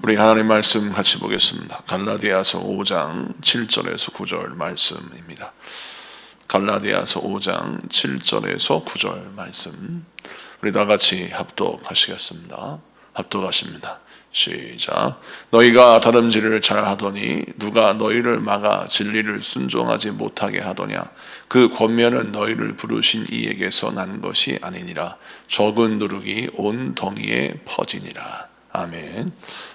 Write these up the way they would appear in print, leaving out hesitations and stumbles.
우리 하나님 말씀 같이 보겠습니다. 갈라디아서 5장 7절에서 9절 말씀입니다. 갈라디아서 5장 7절에서 9절 말씀, 우리 다 같이 합독하시겠습니다. 합독하십니다. 시작. 너희가 다름질을 잘하더니 누가 너희를 막아 진리를 순종하지 못하게 하더냐? 그 권면은 너희를 부르신 이에게서 난 것이 아니니라. 적은 누룩이 온 덩이에 퍼지니라. 아멘.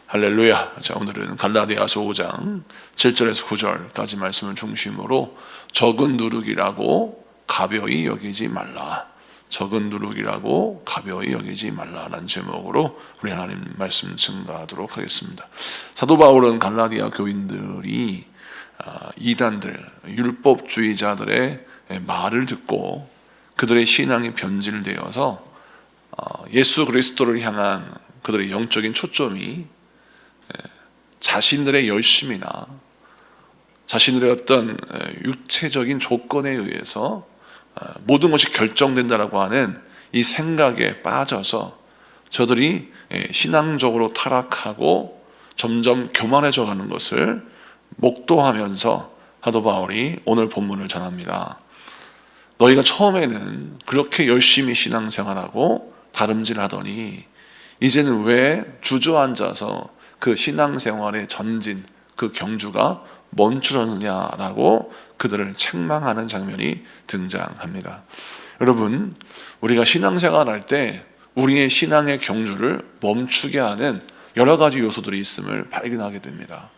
할렐루야. 자, 오늘은 갈라디아서 5장 7절에서 9절까지 말씀을 중심으로 적은 누룩이라고 가벼이 여기지 말라. 적은 누룩이라고 가벼이 여기지 말라라는 제목으로 우리 하나님 말씀 증거하도록 하겠습니다. 사도 바울은 갈라디아 교인들이 이단들, 율법주의자들의 말을 듣고 그들의 신앙이 변질되어서 예수 그리스도를 향한 그들의 영적인 초점이 자신들의 열심이나 자신들의 어떤 육체적인 조건에 의해서 모든 것이 결정된다라고 하는 이 생각에 빠져서 저들이 신앙적으로 타락하고 점점 교만해져 가는 것을 목도하면서 사도 바울이 오늘 본문을 전합니다. 너희가 처음에는 그렇게 열심히 신앙생활하고 다름질하더니 이제는 왜 주저앉아서 그 신앙생활의 전진, 그 경주가 멈추었느냐라고 그들을 책망하는 장면이 등장합니다. 여러분, 우리가 신앙생활할 때 우리의 신앙의 경주를 멈추게 하는 여러 가지 요소들이 있음을 발견하게 됩니다.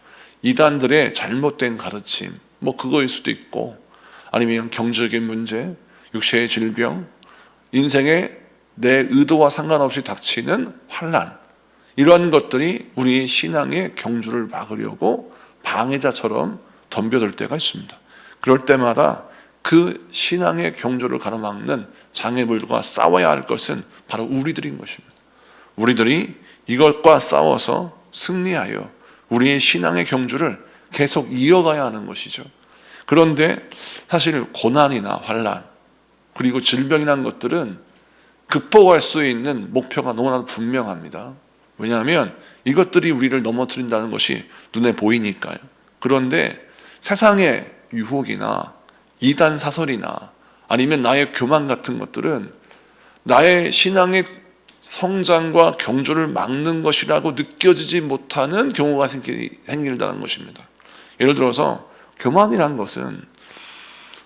이단들의 잘못된 가르침, 그거일 수도 있고, 아니면 경제적인 문제, 육체의 질병, 인생의 내 의도와 상관없이 닥치는 환난, 이러한 것들이 우리의 신앙의 경주를 막으려고 방해자처럼 덤벼들 때가 있습니다. 그럴 때마다 그 신앙의 경주를 가로막는 장애물과 싸워야 할 것은 바로 우리들인 것입니다. 우리들이 이것과 싸워서 승리하여 우리의 신앙의 경주를 계속 이어가야 하는 것이죠. 그런데 사실 고난이나 환난, 그리고 질병이라는 것들은 극복할 수 있는 목표가 너무나 분명합니다. 왜냐하면 이것들이 우리를 넘어뜨린다는 것이 눈에 보이니까요. 그런데 세상의 유혹이나 이단 사설이나 아니면 나의 교만 같은 것들은 나의 신앙의 성장과 경주를 막는 것이라고 느껴지지 못하는 경우가 생긴다는 것입니다. 예를 들어서 교만이라는 것은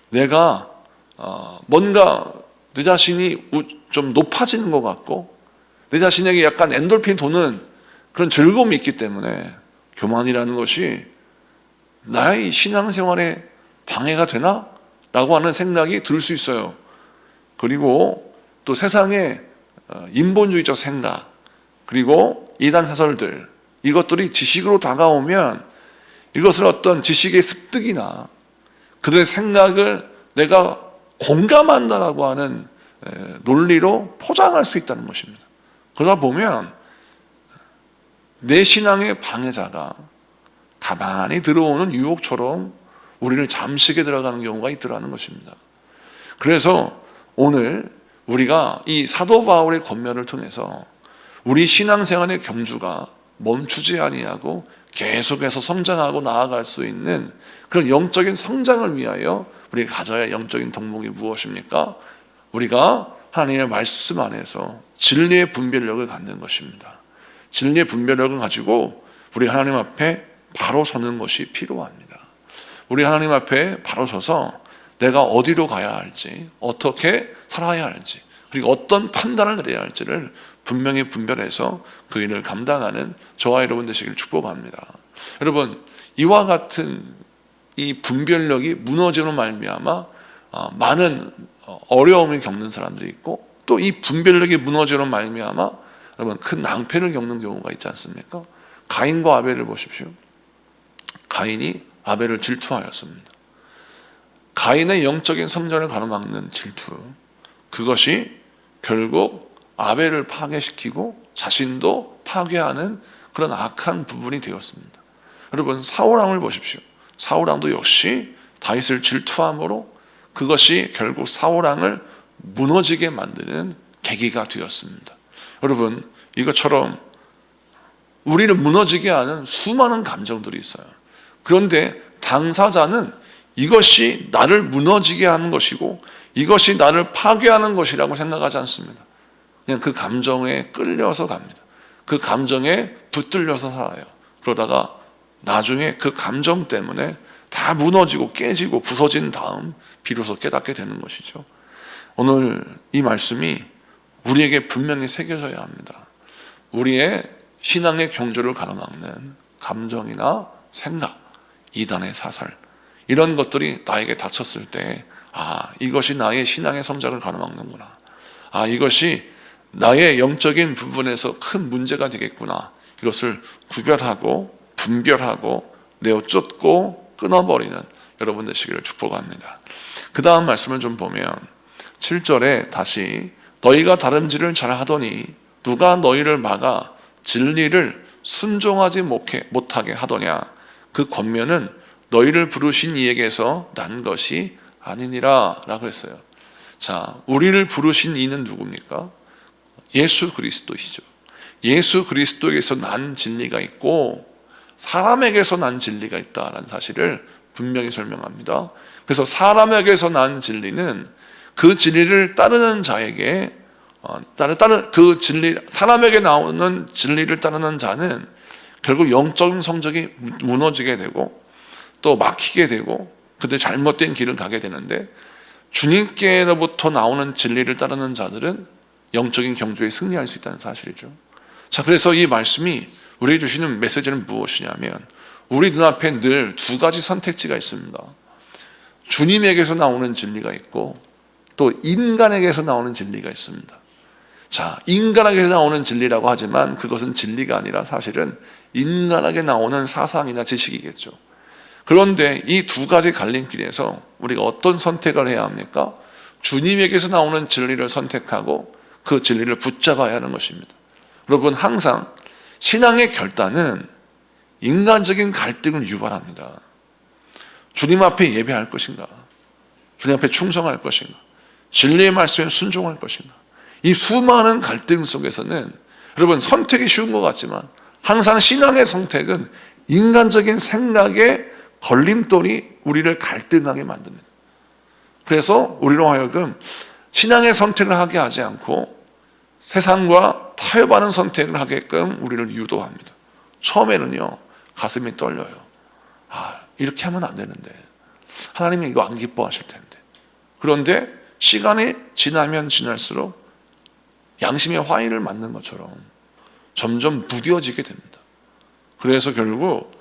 내가 뭔가 내 자신이 좀 높아지는 것 같고 내 자신에게 약간 엔돌핀 도는 그런 즐거움이 있기 때문에 교만이라는 것이 나의 신앙생활에 방해가 되나? 라고 하는 생각이 들 수 있어요. 그리고 또 세상의 인본주의적 생각, 그리고 이단 사설들, 이것들이 지식으로 다가오면 이것을 어떤 지식의 습득이나 그들의 생각을 내가 공감한다라고 하는 논리로 포장할 수 있다는 것입니다. 그러다 보면 내 신앙의 방해자가 가만히 들어오는 유혹처럼 우리를 잠식에 들어가는 경우가 있더라는 것입니다. 그래서 오늘 우리가 이 사도 바울의 권면을 통해서 우리 신앙생활의 경주가 멈추지 아니하고 계속해서 성장하고 나아갈 수 있는 그런 영적인 성장을 위하여 우리가 가져야 할 영적인 덕목이 무엇입니까? 우리가 하나님의 말씀 안에서 진리의 분별력을 갖는 것입니다. 진리의 분별력을 가지고 우리 하나님 앞에 바로 서는 것이 필요합니다. 우리 하나님 앞에 바로 서서 내가 어디로 가야 할지, 어떻게 살아야 할지, 그리고 어떤 판단을 내려야 할지를 분명히 분별해서 그 일을 감당하는 저와 여러분 되시길 축복합니다. 여러분, 이와 같은 이 분별력이 무너지는 말미암아 많은 어려움을 겪는 사람들이 있고, 또 이 분별력이 무너지는 말미암아 여러분 큰 낭패를 겪는 경우가 있지 않습니까? 가인과 아벨을 보십시오. 가인이 아벨을 질투하였습니다. 가인의 영적인 성장을 가로막는 질투, 그것이 결국 아벨을 파괴시키고 자신도 파괴하는 그런 악한 부분이 되었습니다. 여러분, 사울왕을 보십시오. 사울왕도 역시 다윗을 질투함으로 그것이 결국 사울왕을 무너지게 만드는 계기가 되었습니다. 여러분, 이것처럼 우리를 무너지게 하는 수많은 감정들이 있어요. 그런데 당사자는 이것이 나를 무너지게 하는 것이고 이것이 나를 파괴하는 것이라고 생각하지 않습니다. 그냥 그 감정에 끌려서 갑니다. 그 감정에 붙들려서 살아요. 그러다가 나중에 그 감정 때문에 다 무너지고 깨지고 부서진 다음 비로소 깨닫게 되는 것이죠. 오늘 이 말씀이 우리에게 분명히 새겨져야 합니다. 우리의 신앙의 경주를 가로막는 감정이나 생각, 이단의 사설, 이런 것들이 나에게 닥쳤을 때 이것이 나의 신앙의 성장을 가로막는구나, 이것이 나의 영적인 부분에서 큰 문제가 되겠구나, 이것을 구별하고 분별하고 내어쫓고 끊어버리는 여러분 되시기를 축복합니다. 그 다음 말씀을 좀 보면 7절에 다시 너희가 다름질을 잘하더니 누가 너희를 막아 진리를 순종하지 못하게 하더냐. 그 권면은 너희를 부르신 이에게서 난 것이 아니니라 라고 했어요. 자, 우리를 부르신 이는 누굽니까? 예수 그리스도이시죠. 예수 그리스도에게서 난 진리가 있고 사람에게서 난 진리가 있다라는 사실을 분명히 설명합니다. 그래서 사람에게서 난 진리는 그 진리를 따르는 자에게 사람에게 나오는 진리를 따르는 자는 결국 영적인 성적이 무너지게 되고 또 막히게 되고 그들 잘못된 길을 가게 되는데, 주님께로부터 나오는 진리를 따르는 자들은 영적인 경주에 승리할 수 있다는 사실이죠. 자, 그래서 이 말씀이 우리에게 주시는 메시지는 무엇이냐면, 우리 눈앞에 늘 두 가지 선택지가 있습니다. 주님에게서 나오는 진리가 있고 또 인간에게서 나오는 진리가 있습니다. 자, 인간에게서 나오는 진리라고 하지만 그것은 진리가 아니라 사실은 인간에게 나오는 사상이나 지식이겠죠. 그런데 이 두 가지 갈림길에서 우리가 어떤 선택을 해야 합니까? 주님에게서 나오는 진리를 선택하고 그 진리를 붙잡아야 하는 것입니다. 여러분, 항상 신앙의 결단은 인간적인 갈등을 유발합니다. 주님 앞에 예배할 것인가? 주님 앞에 충성할 것인가? 진리의 말씀에 순종할 것인가? 이 수많은 갈등 속에서는 여러분, 선택이 쉬운 것 같지만 항상 신앙의 선택은 인간적인 생각의 걸림돌이 우리를 갈등하게 만듭니다. 그래서 우리로 하여금 신앙의 선택을 하게 하지 않고 세상과 타협하는 선택을 하게끔 우리를 유도합니다. 처음에는요, 가슴이 떨려요. 이렇게 하면 안 되는데, 하나님이 이거 안 기뻐하실 텐데. 그런데 시간이 지나면 지날수록 양심의 화인을 맞는 것처럼 점점 무뎌지게 됩니다. 그래서 결국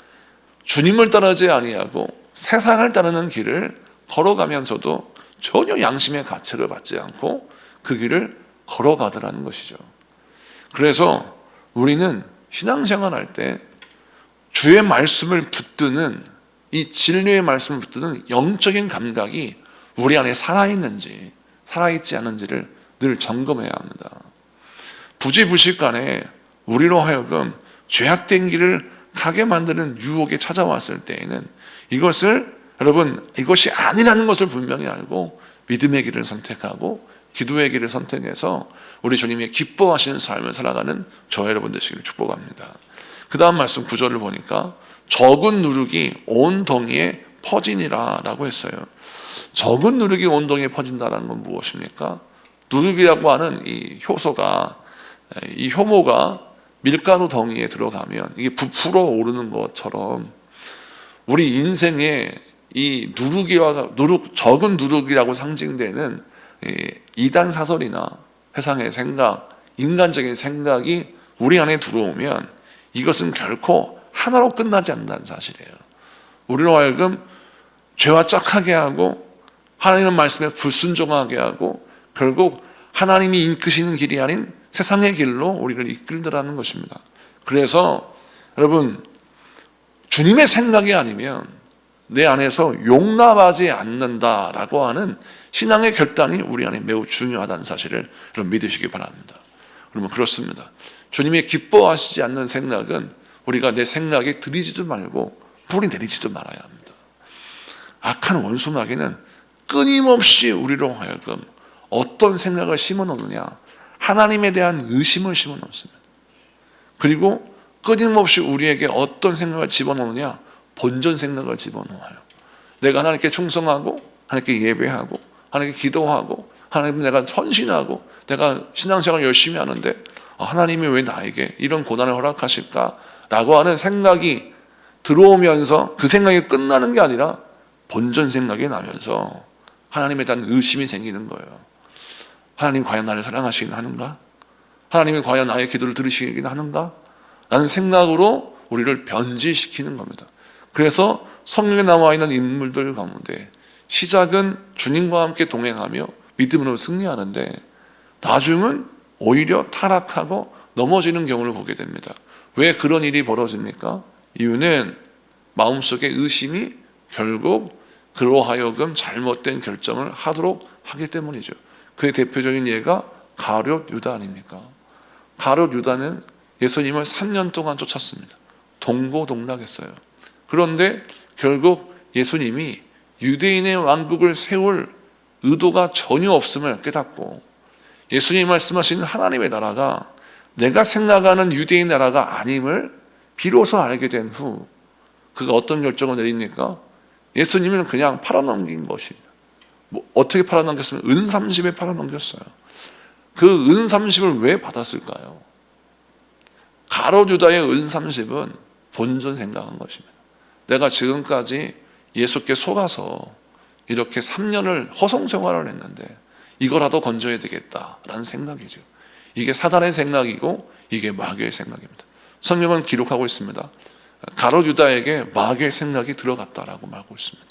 주님을 따르지 아니하고 세상을 따르는 길을 걸어가면서도 전혀 양심의 가책을 받지 않고 그 길을 걸어가더라는 것이죠. 그래서 우리는 신앙생활할 때 주의 말씀을 붙드는, 이 진리의 말씀을 붙드는 영적인 감각이 우리 안에 살아있는지 살아있지 않은지를 늘 점검해야 합니다. 부지불식간에 우리로 하여금 죄악된 길을 가게 만드는 유혹에 찾아왔을 때에는 이것이 아니라는 것을 분명히 알고 믿음의 길을 선택하고 기도의 길을 선택해서 우리 주님이 기뻐하시는 삶을 살아가는 저 여러분 되시기를 축복합니다. 그 다음 말씀 9절을 보니까 적은 누룩이 온 동이에 퍼지니라 라고 했어요. 적은 누룩이 온 동이에 퍼진다는 건 무엇입니까? 누룩이라고 하는 이 효모가 밀가루 덩이에 들어가면 이게 부풀어 오르는 것처럼 우리 인생에 이 적은 누룩이라고 상징되는 이단 사설이나 세상의 생각, 인간적인 생각이 우리 안에 들어오면 이것은 결코 하나로 끝나지 않는다는 사실이에요. 우리로 하여금 죄와 짝하게 하고 하나님의 말씀에 불순종하게 하고 결국 하나님이 이끄시는 길이 아닌 세상의 길로 우리를 이끌더라는 것입니다. 그래서 여러분, 주님의 생각이 아니면 내 안에서 용납하지 않는다라고 하는 신앙의 결단이 우리 안에 매우 중요하다는 사실을 여러분 믿으시기 바랍니다. 그러면 그렇습니다. 주님이 기뻐하시지 않는 생각은 우리가 내 생각에 들이지도 말고 뿌리 내리지도 말아야 합니다. 악한 원수 마귀는 끊임없이 우리로 하여금 어떤 생각을 심어놓느냐, 하나님에 대한 의심을 심어놓습니다. 그리고 끊임없이 우리에게 어떤 생각을 집어넣느냐? 본전 생각을 집어넣어요. 내가 하나님께 충성하고, 하나님께 예배하고, 하나님께 기도하고, 하나님 내가 헌신하고, 내가 신앙생활을 열심히 하는데 하나님이 왜 나에게 이런 고난을 허락하실까? 라고 하는 생각이 들어오면서 그 생각이 끝나는 게 아니라 본전 생각이 나면서 하나님에 대한 의심이 생기는 거예요. 하나님 과연 나를 사랑하시긴 하는가? 하나님이 과연 나의 기도를 들으시긴 하는가? 라는 생각으로 우리를 변질시키는 겁니다. 그래서 성경에 나와 있는 인물들 가운데 시작은 주님과 함께 동행하며 믿음으로 승리하는데 나중은 오히려 타락하고 넘어지는 경우를 보게 됩니다. 왜 그런 일이 벌어집니까? 이유는 마음속에 의심이 결국 그로 하여금 잘못된 결정을 하도록 하기 때문이죠. 그의 대표적인 예가 가룟 유다 아닙니까? 가룟 유다는 예수님을 3년 동안 쫓았습니다. 동고동락했어요. 그런데 결국 예수님이 유대인의 왕국을 세울 의도가 전혀 없음을 깨닫고 예수님이 말씀하신 하나님의 나라가 내가 생각하는 유대인 나라가 아님을 비로소 알게 된 후 그가 어떤 결정을 내립니까? 예수님을 그냥 팔아넘긴 것입니다. 어떻게 팔아넘겼으면 은 30에 팔아넘겼어요. 그 은 30을 왜 받았을까요? 가룟 유다의 은 30은 본전 생각한 것입니다. 내가 지금까지 예수께 속아서 이렇게 3년을 허송 생활을 했는데 이거라도 건져야 되겠다라는 생각이죠. 이게 사단의 생각이고 이게 마귀의 생각입니다. 성경은 기록하고 있습니다. 가룟 유다에게 마귀의 생각이 들어갔다라고 말하고 있습니다.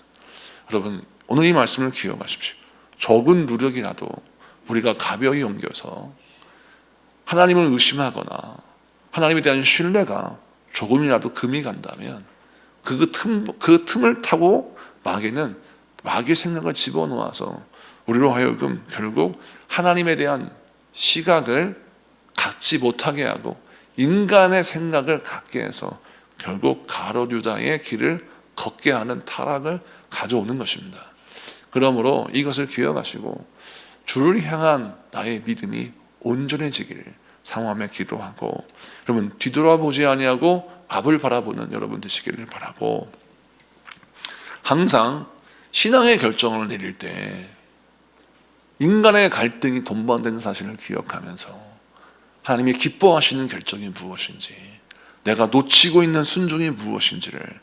여러분 오늘 이 말씀을 기억하십시오. 적은 누력이라도 우리가 가벼이 옮겨서 하나님을 의심하거나 하나님에 대한 신뢰가 조금이라도 금이 간다면 그 틈을 타고 마귀는 마귀의 생각을 집어넣어서 우리로 하여금 결국 하나님에 대한 시각을 갖지 못하게 하고 인간의 생각을 갖게 해서 결국 가룟 유다의 길을 걷게 하는 타락을 가져오는 것입니다. 그러므로 이것을 기억하시고 주를 향한 나의 믿음이 온전해지기를 상호하며 기도하고 여러분 뒤돌아보지 아니하고 앞을 바라보는 여러분 되시기를 바라고 항상 신앙의 결정을 내릴 때 인간의 갈등이 동반되는 사실을 기억하면서 하나님이 기뻐하시는 결정이 무엇인지 내가 놓치고 있는 순종이 무엇인지를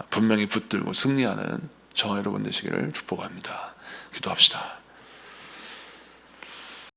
분명히 붙들고 승리하는 저와 여러분 되시기를 축복합니다. 기도합시다.